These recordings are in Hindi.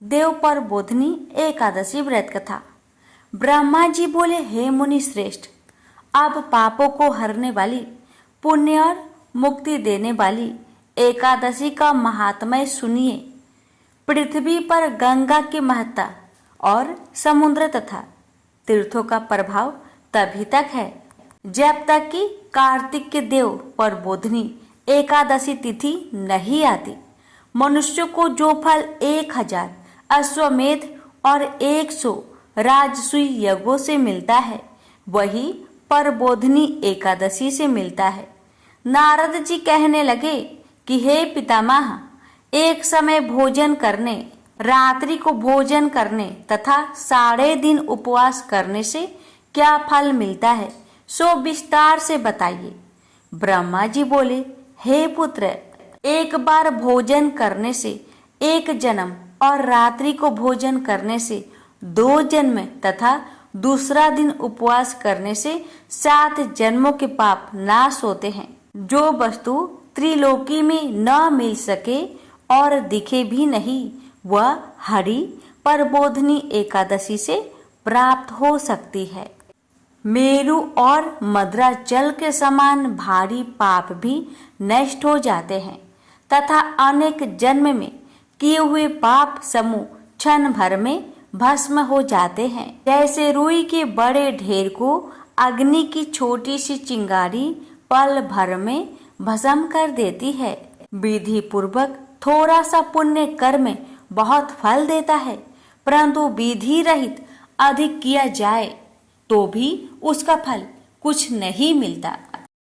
देव पर बोधनी एकादशी व्रत कथा। ब्रह्मा जी बोले, हे मुनि श्रेष्ठ, अब पापों को हरने वाली, पुण्य और मुक्ति देने वाली एकादशी का महात्म्य सुनिए। पृथ्वी पर गंगा की महत्ता और समुद्र तथा तीर्थों का प्रभाव तभी तक है जब तक कि कार्तिक के देव पर बोधनी एकादशी तिथि नहीं आती। मनुष्य को जो फल 1000 अश्वमेध और 100 राजसूय यज्ञों से मिलता है, वही परबोधनी एकादशी से मिलता है। नारद जी कहने लगे कि हे पितामह, एक समय भोजन करने, रात्रि को भोजन करने तथा 12.5 दिन उपवास करने से क्या फल मिलता है, सो विस्तार से बताइए। ब्रह्मा जी बोले, हे पुत्र, एक बार भोजन करने से 1 जन्म और रात्रि को भोजन करने से 2 जन्म तथा दूसरा दिन उपवास करने से 7 जन्मों के पाप नाश होते हैं। जो वस्तु त्रिलोकी में न मिल सके और दिखे भी नहीं, वह हरि परबोधनी एकादशी से प्राप्त हो सकती है। मेरु और मद्राचल के समान भारी पाप भी नष्ट हो जाते हैं तथा अनेक जन्म में किए हुए पाप समूह क्षण भर में भस्म हो जाते हैं। जैसे रुई के बड़े ढेर को अग्नि की छोटी सी चिंगारी पल भर में भस्म कर देती है। विधि पूर्वक थोड़ा सा पुण्य कर्म बहुत फल देता है, परंतु विधि रहित अधिक किया जाए तो भी उसका फल कुछ नहीं मिलता।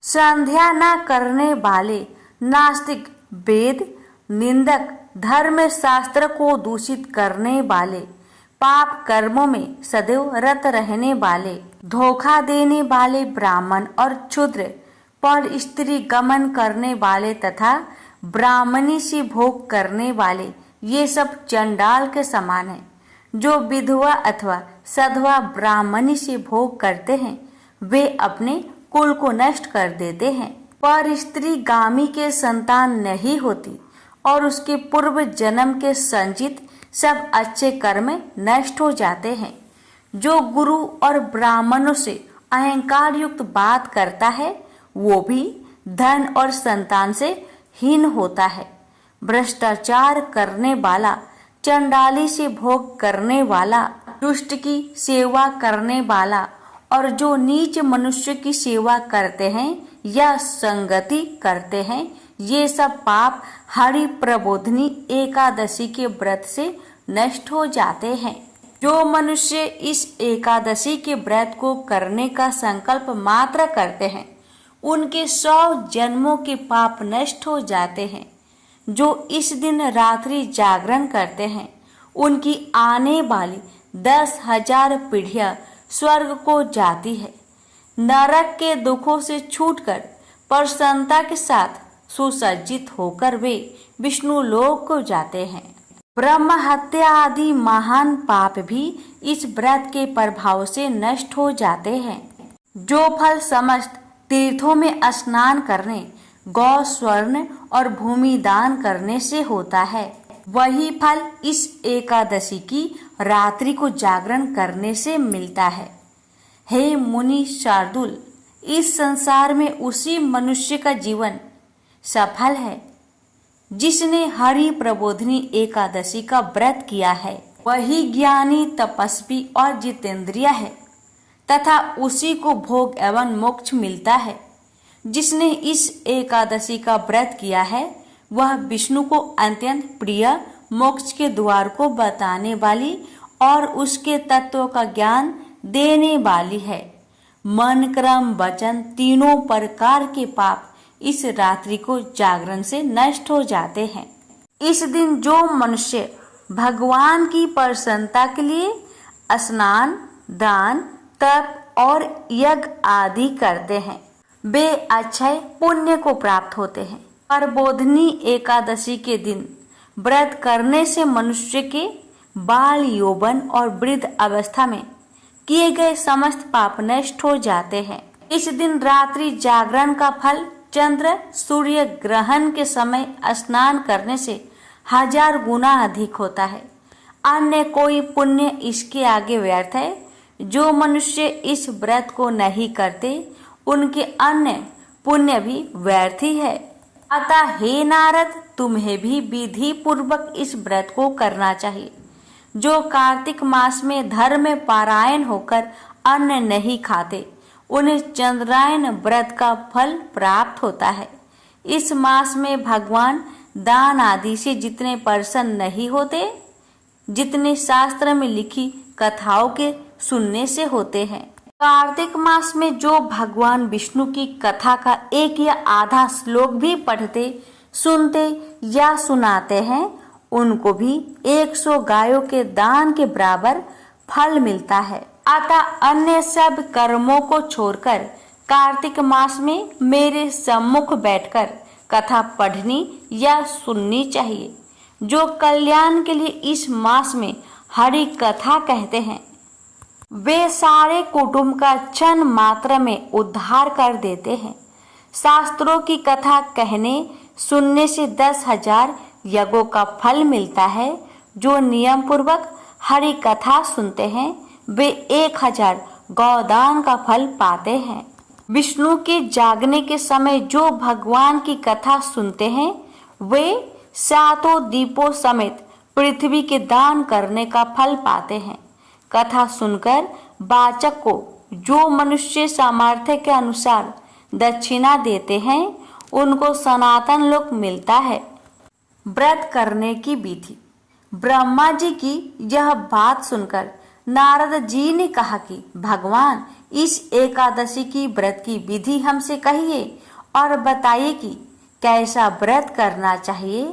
संध्या न करने वाले नास्तिक, वेद निंदक, धर्म शास्त्र को दूषित करने वाले, पाप कर्मों में सदैव रत रहने वाले, धोखा देने वाले ब्राह्मण और क्षुद्र, पर स्त्री गमन करने वाले तथा ब्राह्मणी से भोग करने वाले, ये सब चंडाल के समान है। जो विधवा अथवा सधवा ब्राह्मणी से भोग करते हैं, वे अपने कुल को नष्ट कर देते हैं। पर स्त्री गामी के संतान नहीं होती और उसके पूर्व जन्म के संचित सब अच्छे कर्म नष्ट हो जाते हैं। जो गुरु और ब्राह्मणों से अहंकार युक्त बात करता है, वो भी धन और संतान से हीन होता है। भ्रष्टाचार करने वाला, चंडाली से भोग करने वाला, दुष्ट की सेवा करने वाला और जो नीच मनुष्य की सेवा करते हैं या संगति करते हैं, ये सब पाप हरि प्रबोधनी एकादशी के व्रत से नष्ट हो जाते हैं। जो मनुष्य इस एकादशी के व्रत को करने का संकल्प मात्र करते हैं, उनके 100 जन्मों के पाप नष्ट हो जाते हैं। जो इस दिन रात्रि जागरण करते हैं, उनकी आने वाली 10,000 पीढ़ियां स्वर्ग को जाती है। नरक के दुखों से छूटकर प्रसन्नता के साथ सुसज्जित होकर वे विष्णु लोक को जाते हैं। ब्रह्म हत्या आदि महान पाप भी इस व्रत के प्रभाव से नष्ट हो जाते हैं। जो फल समस्त तीर्थों में स्नान करने, गौ स्वर्ण और भूमि दान करने से होता है, वही फल इस एकादशी की रात्रि को जागरण करने से मिलता है। हे मुनि शार्दुल, इस संसार में उसी मनुष्य का जीवन सफल है जिसने हरि प्रबोधनी एकादशी का व्रत किया है। वही ज्ञानी, तपस्वी और जितेंद्रिय है तथा उसी को भोग एवं मोक्ष मिलता है। जिसने इस एकादशी का व्रत किया है, वह विष्णु को अत्यंत प्रिय मोक्ष के द्वार को बताने वाली और उसके तत्व का ज्ञान देने वाली है। मन, क्रम, वचन तीनों प्रकार के पाप इस रात्रि को जागरण से नष्ट हो जाते हैं। इस दिन जो मनुष्य भगवान की प्रसन्नता के लिए स्नान, दान, तप और यज्ञ आदि करते हैं, वे अक्षय पुण्य को प्राप्त होते हैं। परबोधनी एकादशी के दिन व्रत करने से मनुष्य के बाल, यौवन और वृद्ध अवस्था में किए गए समस्त पाप नष्ट हो जाते हैं। इस दिन रात्रि जागरण का फल चंद्र सूर्य ग्रहण के समय स्नान करने से 1000 गुना अधिक होता है। अन्य कोई पुण्य इसके आगे व्यर्थ है। जो मनुष्य इस व्रत को नहीं करते उनके अन्य पुण्य भी व्यर्थ ही है। अतः हे नारद, तुम्हें भी विधि पूर्वक इस व्रत को करना चाहिए। जो कार्तिक मास में धर्म में पारायण होकर अन्न नहीं खाते उन्हें चंद्रायन व्रत का फल प्राप्त होता है। इस मास में भगवान दान आदि से जितने प्रसन्न नहीं होते जितने शास्त्र में लिखी कथाओं के सुनने से होते हैं। कार्तिक मास में जो भगवान विष्णु की कथा का एक या आधा श्लोक भी पढ़ते, सुनते या सुनाते हैं उनको भी 100 गायों के दान के बराबर फल मिलता है। अतः अन्य सब कर्मों को छोड़कर कार्तिक मास में मेरे सम्मुख बैठकर कथा पढ़नी या सुननी चाहिए। जो कल्याण के लिए इस मास में हरि कथा कहते हैं वे सारे कुटुंब का क्षण मात्र में उद्धार कर देते हैं। शास्त्रों की कथा कहने सुनने से 10,000 यज्ञों का फल मिलता है। जो नियम पूर्वक हरि कथा सुनते हैं वे 1000 गौदान का फल पाते हैं। विष्णु के जागने के समय जो भगवान की कथा सुनते हैं वे 7 दीपों समेत पृथ्वी के दान करने का फल पाते हैं। कथा सुनकर वाचक को जो मनुष्य सामर्थ्य के अनुसार दक्षिणा देते हैं उनको सनातन लोक मिलता है। व्रत करने की विधि। ब्रह्मा जी की यह बात सुनकर नारद जी ने कहा कि भगवान, इस एकादशी की व्रत की विधि हमसे कहिए और बताइए कि कैसा व्रत करना चाहिए।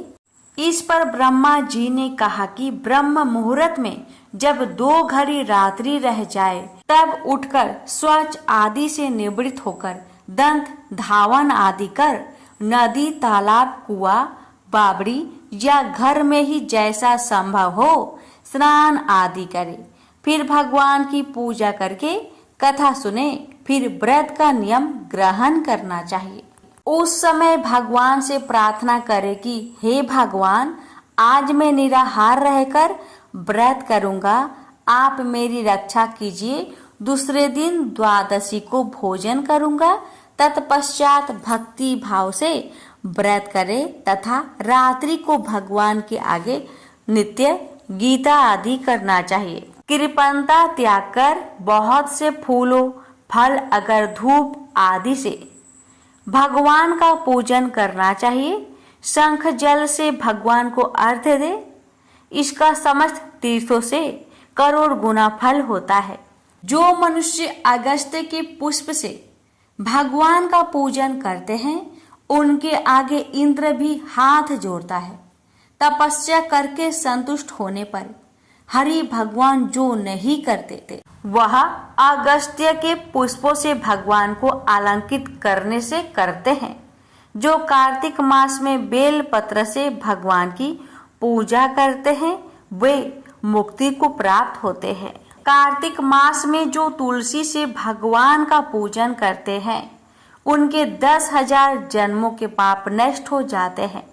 इस पर ब्रह्मा जी ने कहा कि ब्रह्म मुहूर्त में जब 2 घड़ी रात्रि रह जाए तब उठकर शौच आदि से निवृत्त होकर दंत धावन आदि कर नदी, तालाब, कुआं, बावड़ी या घर में ही जैसा संभव हो स्नान आदि करे। फिर भगवान की पूजा करके कथा सुने। फिर व्रत का नियम ग्रहण करना चाहिए। उस समय भगवान से प्रार्थना करे कि हे भगवान, आज मैं निराहार रहकर व्रत करूंगा, आप मेरी रक्षा कीजिए। दूसरे दिन द्वादशी को भोजन करूंगा। तत्पश्चात भक्ति भाव से व्रत करे तथा रात्रि को भगवान के आगे नित्य गीता आदि करना चाहिए। कृपणता त्याग कर बहुत से फूलों, फल, अगर धूप आदि से भगवान का पूजन करना चाहिए। शंख जल से भगवान को अर्घ्य दे। इसका समस्त तीर्थों से करोड़ गुना फल होता है। जो मनुष्य अगस्त्य के पुष्प से भगवान का पूजन करते हैं उनके आगे इंद्र भी हाथ जोड़ता है। तपस्या करके संतुष्ट होने पर हरि भगवान जो नहीं करते वह अगस्त्य के पुष्पों से भगवान को अलंकृत करने से करते हैं। जो कार्तिक मास में बेल पत्र से भगवान की पूजा करते हैं वे मुक्ति को प्राप्त होते हैं। कार्तिक मास में जो तुलसी से भगवान का पूजन करते हैं उनके 10,000 जन्मों के पाप नष्ट हो जाते हैं।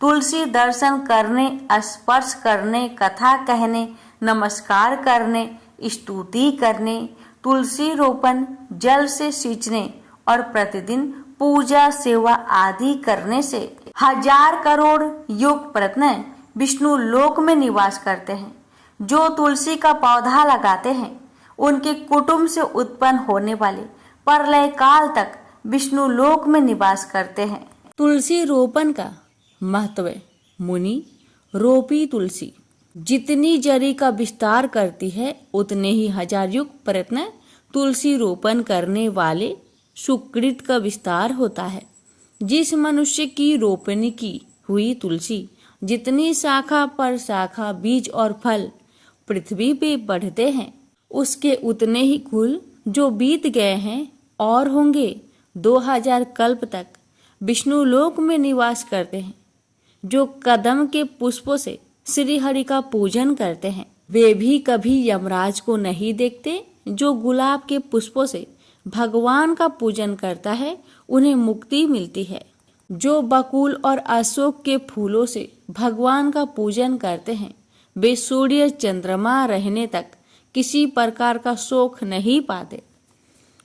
तुलसी दर्शन करने, स्पर्श करने, कथा कहने, नमस्कार करने, स्तुति करने, तुलसी रोपण, जल से सींचने और प्रतिदिन पूजा सेवा आदि करने से 1000 करोड़ युग प्रत्न विष्णु लोक में निवास करते हैं। जो तुलसी का पौधा लगाते हैं उनके कुटुंब से उत्पन्न होने वाले प्रलय काल तक विष्णु लोक में निवास करते हैं। तुलसी रोपण का महत्व। मुनि रोपी तुलसी जितनी जड़ी का विस्तार करती है उतने ही 1000 युग प्रयत्न तुलसी रोपण करने वाले सुकृत का विस्तार होता है। जिस मनुष्य की रोपणी की हुई तुलसी जितनी शाखा पर शाखा, बीज और फल पृथ्वी पे बढ़ते हैं उसके उतने ही कुल जो बीत गए हैं और होंगे 2000 कल्प तक विष्णु लोक में निवास करते हैं। जो कदम के पुष्पों से श्री हरि का पूजन करते हैं वे भी कभी यमराज को नहीं देखते। जो गुलाब के पुष्पों से भगवान का पूजन करता है उन्हें मुक्ति मिलती है। जो बकुल और अशोक के फूलों से भगवान का पूजन करते हैं वे सूर्य चंद्रमा रहने तक किसी प्रकार का शोक नहीं पाते।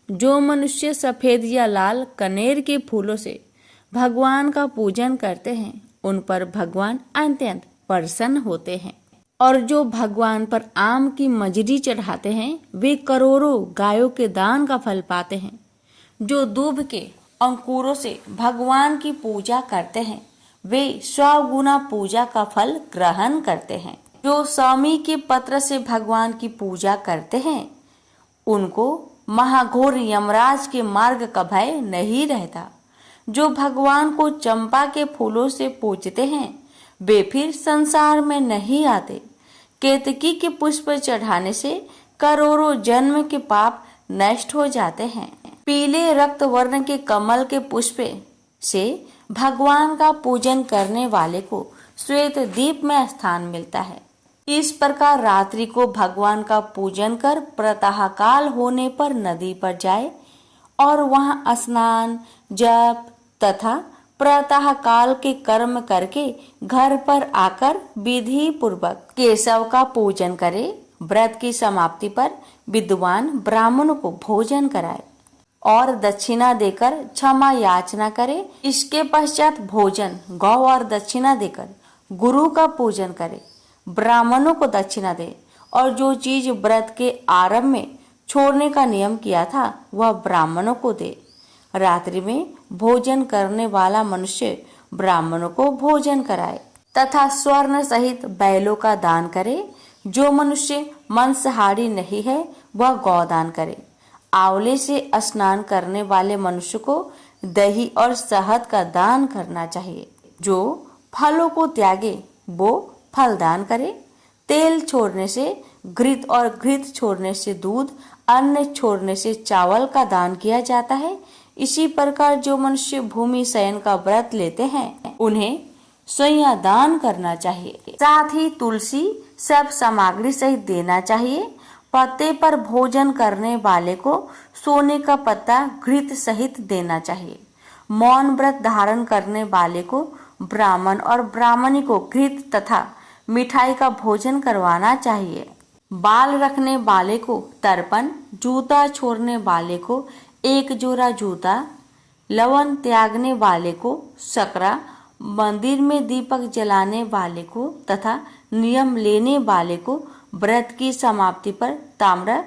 जो मनुष्य सफेद या लाल कनेर के फूलों से भगवान का पूजन करते हैं, उन पर भगवान अत्यंत प्रसन्न होते हैं। और जो भगवान पर आम की मजरी चढ़ाते हैं, वे करोड़ों गायों के दान का फल पाते हैं। जो दूब के अंकुरों से भगवान की पूजा करते हैं, वे 100 गुना पूजा का फल ग्रहण करते हैं। जो स्वामी के पत्र से भगवान की पूजा करते हैं, उनको महाघोर यमराज के मार्ग का भय नहीं रहता। जो भगवान को चंपा के फूलों से पूजते हैं, वे फिर संसार में नहीं आते। केतकी के पुष्प चढ़ाने से करोड़ों जन्म के पाप नष्ट हो जाते हैं। पीले रक्त वर्ण के कमल के पुष्प से भगवान का पूजन करने वाले को श्वेत दीप में स्थान मिलता है। इस प्रकार रात्रि को भगवान का पूजन कर प्रातः काल होने पर नदी पर जाए और वहां स्नान, जप तथा प्रातः काल के कर्म करके घर पर आकर विधि पूर्वक केशव का पूजन करे। व्रत की समाप्ति पर विद्वान ब्राह्मण को भोजन कराए और दक्षिणा देकर क्षमा याचना करे। इसके पश्चात भोजन, गौ और दक्षिणा देकर गुरु का पूजन करे। ब्राह्मणों को दक्षिणा दे और जो चीज व्रत के आरंभ में छोड़ने का नियम किया था, वह ब्राह्मणों को दे। रात्रि में भोजन करने वाला मनुष्य ब्राह्मणों को भोजन कराए तथा स्वर्ण सहित बैलों का दान करे। जो मनुष्य मांसाहारी नहीं है, वह गौदान करे। आंवले से स्नान करने वाले मनुष्य को दही और शहद का दान करना चाहिए। जो फलों को त्यागे, वो फल दान करे। तेल छोड़ने से घृत और घृत छोड़ने से दूध, अन्न छोड़ने से चावल का दान किया जाता है। इसी प्रकार जो मनुष्य भूमि शयन का व्रत लेते हैं, उन्हें सोया दान करना चाहिए। साथ ही तुलसी सब सामग्री सहित देना चाहिए। पत्ते पर भोजन करने वाले को सोने का पत्ता घृत सहित देना चाहिए। मौन व्रत धारण करने वाले को ब्राह्मण और ब्राह्मणी को घृत तथा मिठाई का भोजन करवाना चाहिए। बाल रखने वाले को तर्पण, जूता छोड़ने वाले को 1 जोड़ा जूता, लवन त्यागने वाले को सकरा, मंदिर में दीपक जलाने वाले को तथा नियम लेने वाले को व्रत की समाप्ति पर ताम्र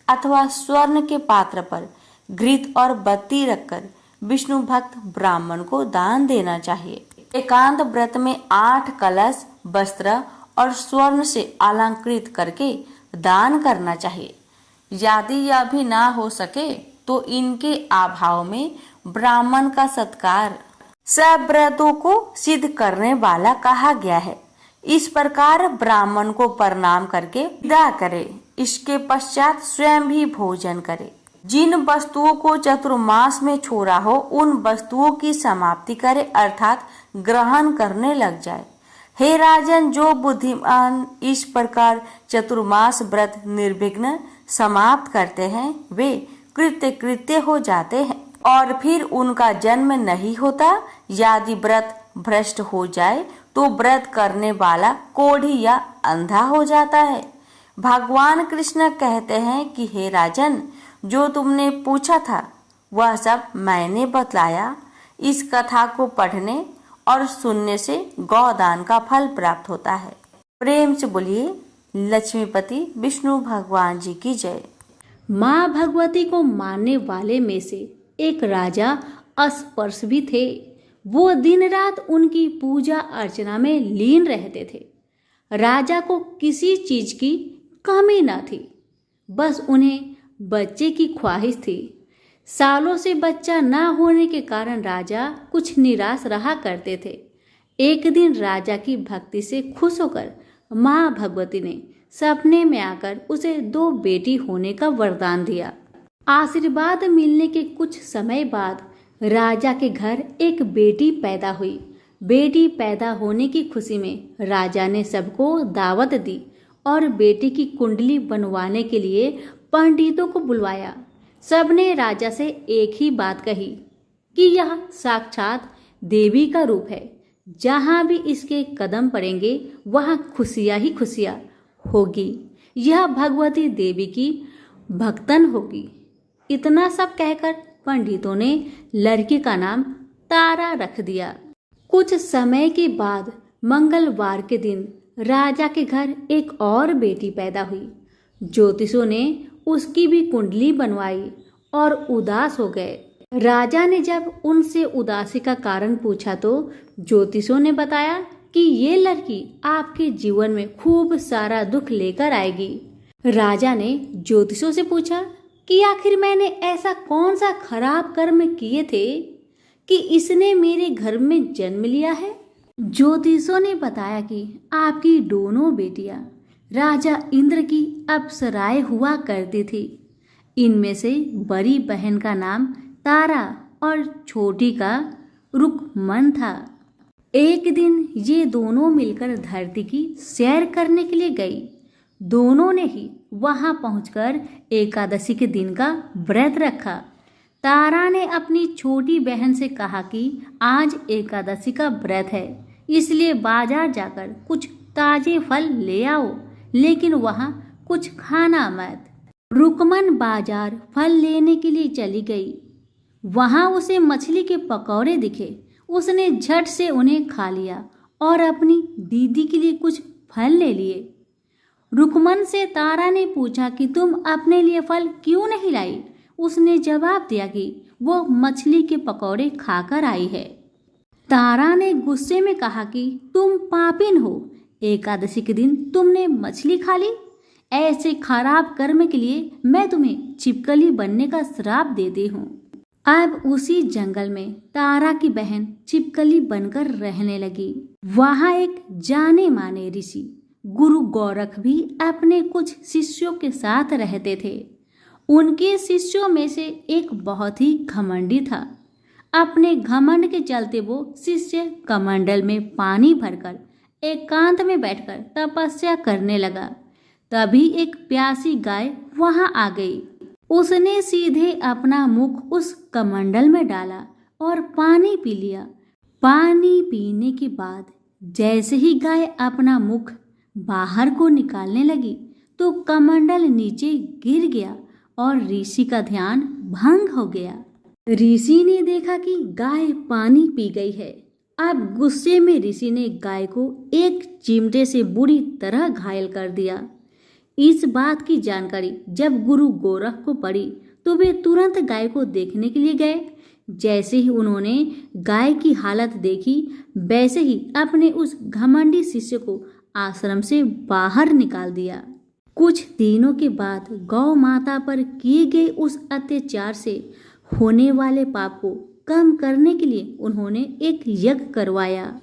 अथवा स्वर्ण के पात्र पर घृत और बत्ती रखकर विष्णु भक्त ब्राह्मण को दान देना चाहिए। एकांत व्रत में 8 कलश, वस्त्र और स्वर्ण से अलंकृत करके दान करना चाहिए। यदि यह भी ना हो सके तो इनके अभाव में ब्राह्मण का सत्कार सब व्रतों को सिद्ध करने वाला कहा गया है। इस प्रकार ब्राह्मण को प्रणाम करके विदा करे। इसके पश्चात स्वयं भी भोजन करे। जिन वस्तुओं को चतुर्मास में छोड़ा हो, उन वस्तुओं की समाप्ति करे, अर्थात ग्रहण करने लग जाए। हे राजन, जो बुद्धिमान इस प्रकार चतुर्मास व्रत निर्विघ्न समाप्त करते हैं, वे कृत्य हो जाते हैं और फिर उनका जन्म नहीं होता। यदि व्रत भ्रष्ट हो जाए तो व्रत करने वाला कोढ़ी या अंधा हो जाता है। भगवान कृष्ण कहते हैं कि हे राजन, जो तुमने पूछा था वह सब मैंने बतलाया। इस कथा को पढ़ने और सुनने से गौदान का फल प्राप्त होता है। प्रेम से बोलिए लक्ष्मीपति विष्णु भगवान जी की जय। माँ भगवती को मानने वाले में से एक राजा अस्पर्श भी थे। वो दिन रात उनकी पूजा अर्चना में लीन रहते थे। राजा को किसी चीज की कमी न थी, बस उन्हें बच्चे की ख्वाहिश थी। सालों से बच्चा न होने के कारण राजा कुछ निराश रहा करते थे। एक दिन राजा की भक्ति से खुश होकर माँ भगवती ने सपने में आकर उसे 2 बेटी होने का वरदान दिया। आशीर्वाद मिलने के कुछ समय बाद राजा के घर एक बेटी पैदा हुई। बेटी पैदा होने की खुशी में राजा ने सबको दावत दी और बेटी की कुंडली बनवाने के लिए पंडितों को बुलवाया। सबने राजा से एक ही बात कही कि यह साक्षात देवी का रूप है। जहाँ भी इसके कदम पड़ेंगे वहाँ खुशियाँ ही खुशियाँ होगी। यह भगवती देवी की भक्तन होगी। इतना सब कहकर पंडितों ने लड़की का नाम तारा रख दिया। कुछ समय के बाद मंगलवार के दिन राजा के घर एक और बेटी पैदा हुई। ज्योतिषों ने उसकी भी कुंडली बनवाई और उदास हो गए। राजा ने जब उनसे उदासी का कारण पूछा तो ज्योतिषों ने बताया कि ये लड़की आपके जीवन में खूब सारा दुख लेकर आएगी। राजा ने ज्योतिषों से पूछा कि आखिर मैंने ऐसा कौन सा खराब कर्म किए थे कि इसने मेरे घर में जन्म लिया है। ज्योतिषों ने बताया कि आपकी दोनों बेटियां राजा इंद्र की अप्सराएं हुआ करती थी। इनमें से बड़ी बहन का नाम तारा और छोटी का रुकमन था। एक दिन ये दोनों मिलकर धरती की सैर करने के लिए गई। दोनों ने ही वहां पहुंचकर एकादशी के दिन का व्रत रखा। तारा ने अपनी छोटी बहन से कहा कि आज एकादशी का व्रत है, इसलिए बाजार जाकर कुछ ताजे फल ले आओ, लेकिन वहां कुछ खाना मत। रुकमन बाजार फल लेने के लिए चली गई। वहां उसे मछली के पकौड़े दिखे। उसने झट से उन्हें खा लिया और अपनी दीदी के लिए कुछ फल ले लिए। रुकमन से तारा ने पूछा कि तुम अपने लिए फल क्यों नहीं लाई। उसने जवाब दिया कि वो मछली के पकौड़े खाकर आई है। तारा ने गुस्से में कहा कि तुम पापिन हो, एकादशी के दिन तुमने मछली खा ली। ऐसे खराब कर्म के लिए मैं तुम्हें छिपकली बनने का श्राप देती हूँ। अब उसी जंगल में तारा की बहन छिपकली बनकर रहने लगी। वहाँ एक जाने माने ऋषि गुरु गोरख भी अपने कुछ शिष्यों के साथ रहते थे। उनके शिष्यों में से एक बहुत ही घमंडी था। अपने घमंड के चलते वो शिष्य कमंडल में पानी भरकर एकांत में बैठकर तपस्या करने लगा। तभी एक प्यासी गाय वहां आ गई। उसने सीधे अपना मुख उस कमंडल में डाला और पानी पी लिया। पानी पीने के बाद जैसे ही गाय अपना मुख बाहर को निकालने लगी तो कमंडल नीचे गिर गया और ऋषि का ध्यान भंग हो गया। ऋषि ने देखा कि गाय पानी पी गई है। अब गुस्से में ऋषि ने गाय को एक चिमटे से बुरी तरह घायल कर दिया। इस बात की जानकारी जब गुरु गोरख को पड़ी तो वे तुरंत गाय को देखने के लिए गए। जैसे ही उन्होंने गाय की हालत देखी वैसे ही अपने उस घमंडी शिष्य को आश्रम से बाहर निकाल दिया। कुछ दिनों के बाद गौ माता पर किए गए उस अत्याचार से होने वाले पाप को कम करने के लिए उन्होंने एक यज्ञ करवाया।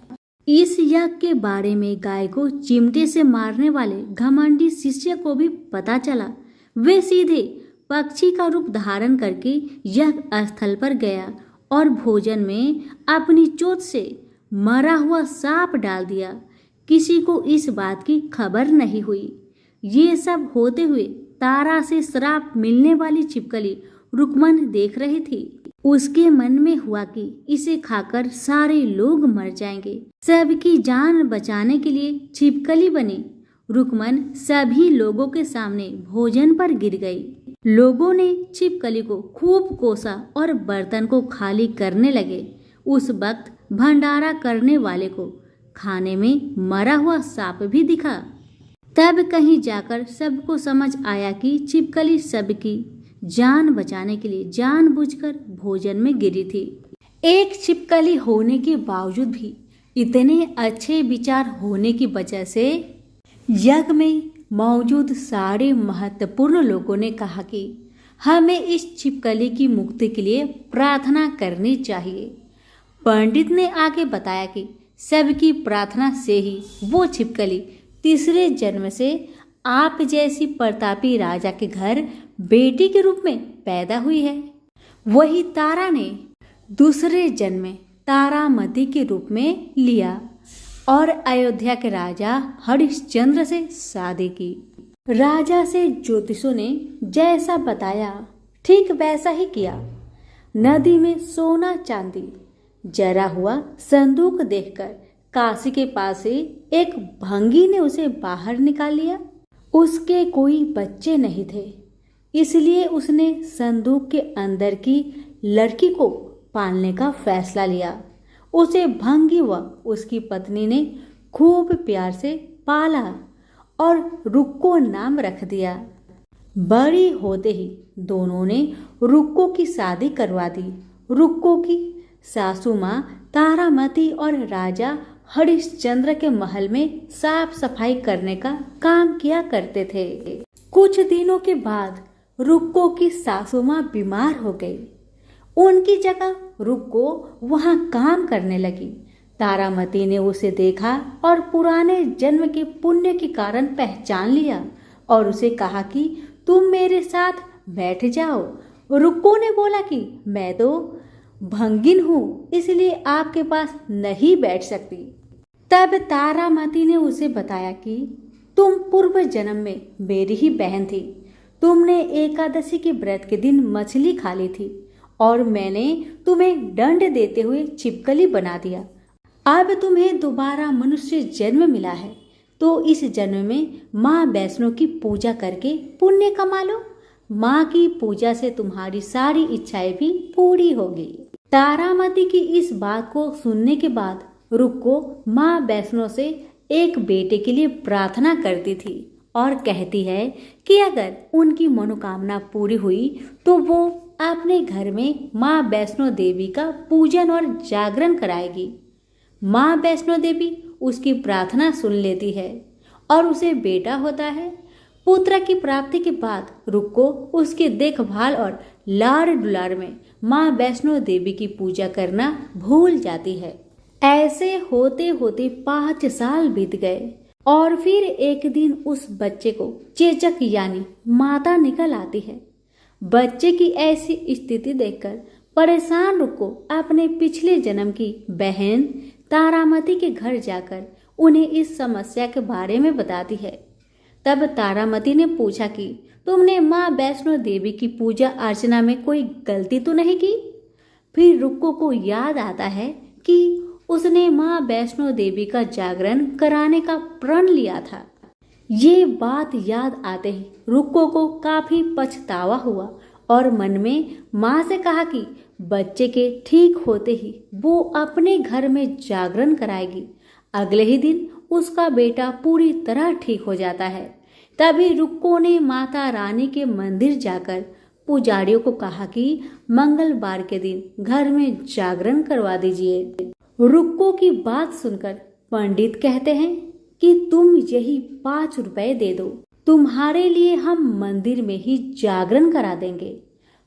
इस यज्ञ के बारे में गाय को चिमटे से मारने वाले घमंडी शिष्य को भी पता चला। वे सीधे पक्षी का रूप धारण करके यज्ञ स्थल पर गया और भोजन में अपनी चोंच से मरा हुआ सांप डाल दिया। किसी को इस बात की खबर नहीं हुई। ये सब होते हुए तारा से श्राप मिलने वाली छिपकली रुकमन देख रही थी। उसके मन में हुआ कि इसे खाकर सारे लोग मर जाएंगे। सबकी जान बचाने के लिए छिपकली बनी। रुकमन सभी लोगों के सामने भोजन पर गिर गई। लोगों ने छिपकली को खूब कोसा और बर्तन को खाली करने लगे। उस वक्त भंडारा करने वाले को खाने में मरा हुआ सांप भी दिखा। तब कहीं जाकर सबको समझ आया कि छिपकली सबकी जान बचाने के लिए जानबूझकर भोजन में गिरी थी। एक छिपकली होने के बावजूद भी इतने अच्छे विचार होने की वजह से यज्ञ में मौजूद सारे महत्वपूर्ण लोगों ने कहा कि हमें इस छिपकली की मुक्ति के लिए प्रार्थना करनी चाहिए। पंडित ने आगे बताया कि सबकी प्रार्थना से ही वो छिपकली तीसरे जन्म से आप जैसी प्रतापी राजा के घर बेटी के रूप में पैदा हुई है। वही तारा ने दूसरे जन्म में तारामती के रूप में लिया और अयोध्या के राजा हरिश्चंद्र से शादी की। राजा से ज्योतिषों ने जैसा बताया ठीक वैसा ही किया। नदी में सोना चांदी जरा हुआ संदूक देखकर काशी के पास से एक भंगी ने उसे बाहर निकाल लिया। उसके कोई बच्चे नहीं थे, इसलिए उसने संदूक के अंदर की लड़की को पालने का फैसला लिया। उसे भंगी व उसकी पत्नी ने खूब प्यार से पाला और रुक्को नाम रख दिया। बड़ी होते ही दोनों ने रुक्को की शादी करवा दी। रुक्को की सासू माँ तारामती और राजा हरिश्चंद्र के महल में साफ सफाई करने का काम किया करते थे। कुछ दिनों के बाद रुक्को की सासू माँ बीमार हो गई। उनकी जगह रुक्को वहां काम करने लगी। तारामती ने उसे देखा और पुराने जन्म के पुण्य के कारण पहचान लिया और उसे कहा कि तुम मेरे साथ बैठ जाओ। रुक्को ने बोला कि मैं तो भंगिन हूँ, इसलिए आपके पास नहीं बैठ सकती। तब तारामती ने उसे बताया कि तुम पूर्व जन्म में मेरी ही बहन थी। तुमने एकादशी के व्रत के दिन मछली खा ली थी और मैंने तुम्हें दंड देते हुए छिपकली बना दिया। अब तुम्हें दोबारा मनुष्य जन्म मिला है, तो इस जन्म में माँ वैष्णो की पूजा करके पुण्य कमा लो। माँ की पूजा से तुम्हारी सारी इच्छाएं भी पूरी होगी। तारामती की इस बात को सुनने के बाद रुक्को माँ वैष्णो से एक बेटे के लिए प्रार्थना करती थी और कहती है कि अगर उनकी मनोकामना पूरी हुई तो वो अपने घर में माँ वैष्णो देवी का पूजन और जागरण कराएगी। माँ वैष्णो देवी उसकी प्रार्थना सुन लेती है और उसे बेटा होता है। पुत्र की प्राप्ति के बाद रुक्को उसकी देखभाल और लाड़ दुलार में माँ वैष्णो देवी की पूजा करना भूल जाती है। ऐसे होते होते 5 साल बीत गए और फिर एक दिन उस बच्चे को चेचक यानी माता निकल आती है। बच्चे की ऐसी स्थिति देखकर परेशान रुक्को अपने पिछले जन्म की बहन तारामती के घर जाकर उन्हें इस समस्या के बारे में बताती है। तब तारामती ने पूछा कि तुमने माँ वैष्णो देवी की पूजा अर्चना में कोई गलती तो नहीं की? फिर रुक्को को याद आता है कि उसने माँ वैष्णो देवी का जागरण कराने का प्रण लिया था। ये बात याद आते ही रुक्को को काफी पछतावा हुआ और मन में माँ से कहा कि बच्चे के ठीक होते ही वो अपने घर में जागरण कराएगी। अगले ही दिन उसका बेटा पूरी तरह ठीक हो जाता है। तभी रुक्को ने माता रानी के मंदिर जाकर पुजारियों को कहा कि मंगलवार के दिन घर में जागरण करवा दीजिए। रुक्को की बात सुनकर पंडित कहते हैं कि तुम यही 5 रुपए दे दो, तुम्हारे लिए हम मंदिर में ही जागरण करा देंगे।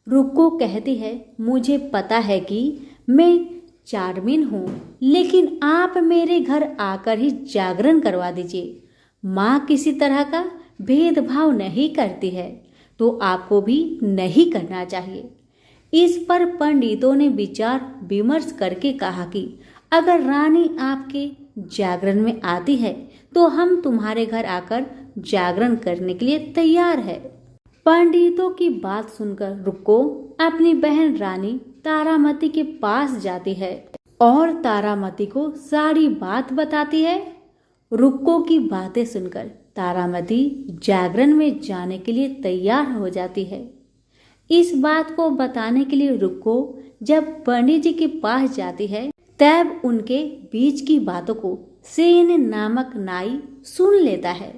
रुक्को कहती है मुझे पता है कि मैं चार्मिन हूँ, लेकिन आप मेरे घर आकर ही जागरण करवा दीजिए। माँ किसी तरह का भेदभाव नहीं करती है, तो आपको भी नहीं करना चाहिए। इस पर पंडितों ने विचार विमर्श करके कहा कि अगर रानी आपके जागरण में आती है तो हम तुम्हारे घर आकर जागरण करने के लिए तैयार है। पंडितों की बात सुनकर रुक्को अपनी बहन रानी तारामती के पास जाती है और तारामती को सारी बात बताती है। रुक्को की बातें सुनकर तारामती जागरण में जाने के लिए तैयार हो जाती है। इस बात को बताने के लिए रुक्को जब पंडित जी के पास जाती है तब उनके बीच की बातों को सेन नामक नाई सुन लेता है।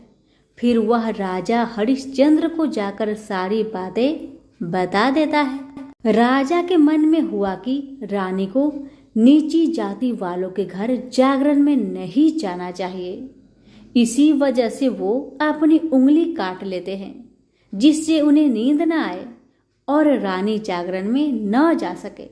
फिर वह राजा हरिश्चंद्र को जाकर सारी बातें बता देता है। राजा के मन में हुआ कि रानी को नीची जाति वालों के घर जागरण में नहीं जाना चाहिए। इसी वजह से वो अपनी उंगली काट लेते हैं, जिससे उन्हें नींद न आए और रानी जागरण में न जा सके।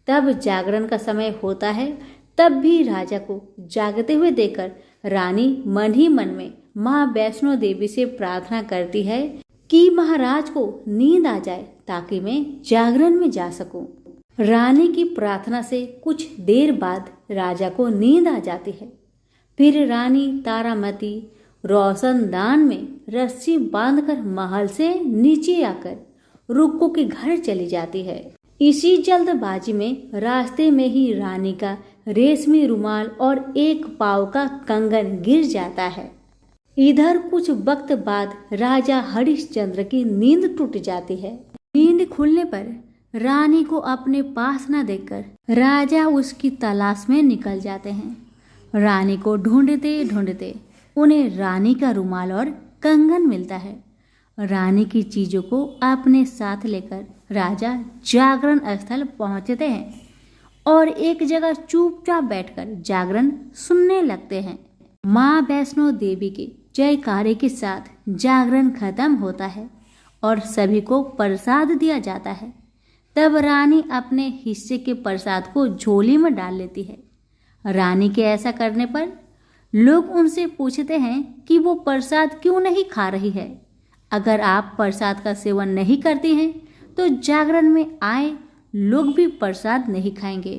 तब जागरण का समय होता है, तब भी राजा को जागते हुए देखकर रानी मन ही मन में माँ वैष्णो देवी से प्रार्थना करती है कि महाराज को नींद आ जाए ताकि मैं जागरण में जा सकूं। रानी की प्रार्थना से कुछ देर बाद राजा को नींद आ जाती है। फिर रानी तारामती रोशनदान में रस्सी बांधकर महल से नीचे आकर रुक्को के घर चली जाती है। इसी जल्दबाजी में रास्ते में ही रानी का रेशमी रुमाल और एक पाव का कंगन गिर जाता है। इधर कुछ वक्त बाद राजा हरिश्चंद्र की नींद टूट जाती है। नींद खुलने पर रानी को अपने पास न देखकर राजा उसकी तलाश में निकल जाते हैं। रानी को ढूंढते ढूंढते उन्हें रानी का रुमाल और कंगन मिलता है। रानी की चीजों को अपने साथ लेकर राजा जागरण स्थल पहुंचते हैं और एक जगह चुपचाप बैठकर जागरण सुनने लगते हैं। माँ वैष्णो देवी के जयकारे के साथ जागरण खत्म होता है और सभी को प्रसाद दिया जाता है। तब रानी अपने हिस्से के प्रसाद को झोली में डाल लेती है। रानी के ऐसा करने पर लोग उनसे पूछते हैं कि वो प्रसाद क्यों नहीं खा रही है। अगर आप प्रसाद का सेवन नहीं करती हैं तो जागरण में आए लोग भी प्रसाद नहीं खाएंगे।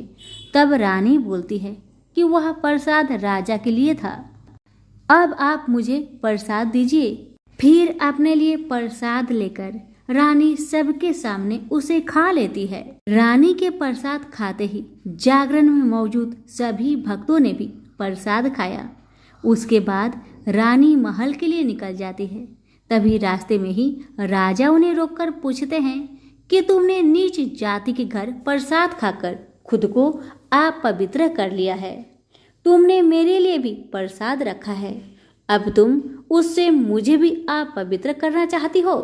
तब रानी बोलती है कि वह प्रसाद राजा के लिए था, अब आप मुझे प्रसाद दीजिए। फिर अपने लिए प्रसाद लेकर रानी सबके सामने उसे खा लेती है। रानी के प्रसाद खाते ही जागरण में मौजूद सभी भक्तों ने भी प्रसाद खाया। उसके बाद रानी महल के लिए निकल जाती है। तभी रास्ते में ही राजा उन्हें रोककर पूछते हैं कि तुमने नीच जाति के घर प्रसाद खाकर खुद को अपवित्र कर लिया है। तुमने मेरे लिए भी प्रसाद रखा है, अब तुम उससे मुझे भी अपवित्र करना चाहती हो।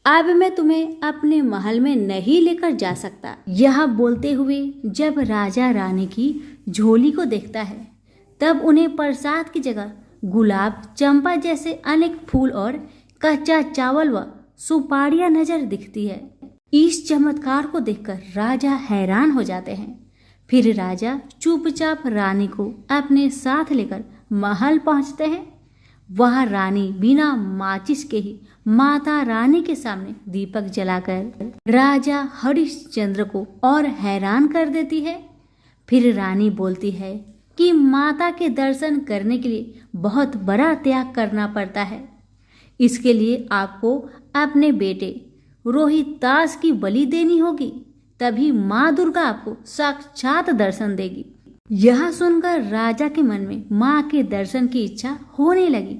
अब मैं तुम्हें अपने महल में नहीं लेकर जा सकता। यह बोलते हुए जब राजा रानी की झोली को देखता है तब उन्हें प्रसाद की जगह गुलाब, चंपा जैसे अनेक फूल और कच्चा चावल व सुपारियां नजर दिखती है। इस चमत्कार को देखकर राजा हैरान हो जाते हैं। फिर राजा चुपचाप रानी को अपने साथ लेकर महल पहुंचते हैं। वह रानी बिना माचिस के ही माता रानी के सामने दीपक जलाकर राजा हरिश्चंद्र को और हैरान कर देती है। फिर रानी बोलती है कि माता के दर्शन करने के लिए बहुत बड़ा त्याग करना पड़ता है। इसके लिए आपको अपने बेटे रोहितास की बलि देनी होगी, तभी माँ दुर्गा आपको साक्षात दर्शन देगी। यह सुनकर राजा के मन में माँ के दर्शन की इच्छा होने लगी,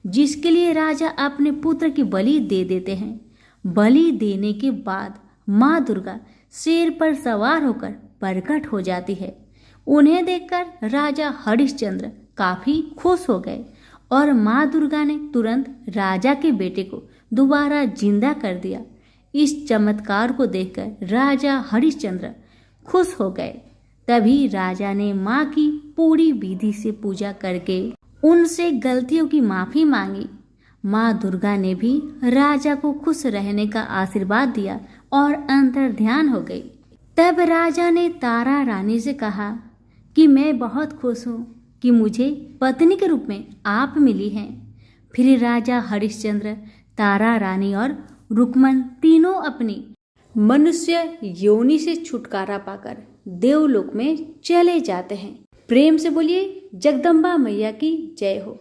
जिसके लिए राजा अपने पुत्र की बलि दे देते हैं। बलि देने के बाद माँ दुर्गा शेर पर सवार होकर प्रकट हो जाती है। उन्हें देखकर राजा हरिश्चंद्र काफी खुश हो गए और माँ दुर्गा ने तुरंत राजा के बेटे को दोबारा जिंदा कर दिया। इस चमत्कार को देखकर राजा हरिश्चंद्र खुश हो गए। तभी राजा ने माँ की पूरी विधि से पूजा करके उनसे गलतियों की माफी मांगी। माँ दुर्गा ने भी राजा को खुश रहने का आशीर्वाद दिया और अंतर्ध्यान हो गई। तब राजा ने तारा रानी से कहा कि मैं बहुत खुश हूँ कि मुझे पत्नी के रूप में आप मिली हैं। फिर राजा हरिश्चंद्र, तारा रानी और रुक्मन तीनों अपनी मनुष्य योनि से छुटकारा पाकर देवलोक में चले जाते हैं। प्रेम से बोलिए जगदम्बा मैया की जय हो।